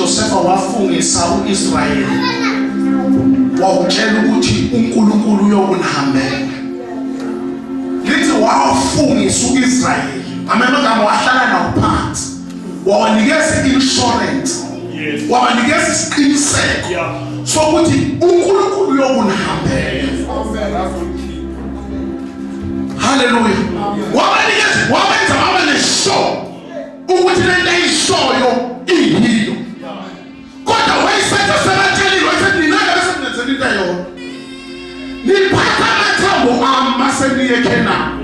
uJosepha wafungisa uIsrayeli wawutshela ukuthi unkulunkulu uyokunihambela. Lithi wafungisa uIsrayeli amagama wahlala nawo phansi wawanikeza insurance wabanikeza isiqiniseko sokuthi unkulunkulu uyokunihambela. Hallelujah. Wabenza baba neshow ukuthi lento ayishoyo iyiyo. Kodwa wayesethe sebatshelile wayethi nina bese nenzela into yona. Niphatha amathambo ami maseniye eKhenani.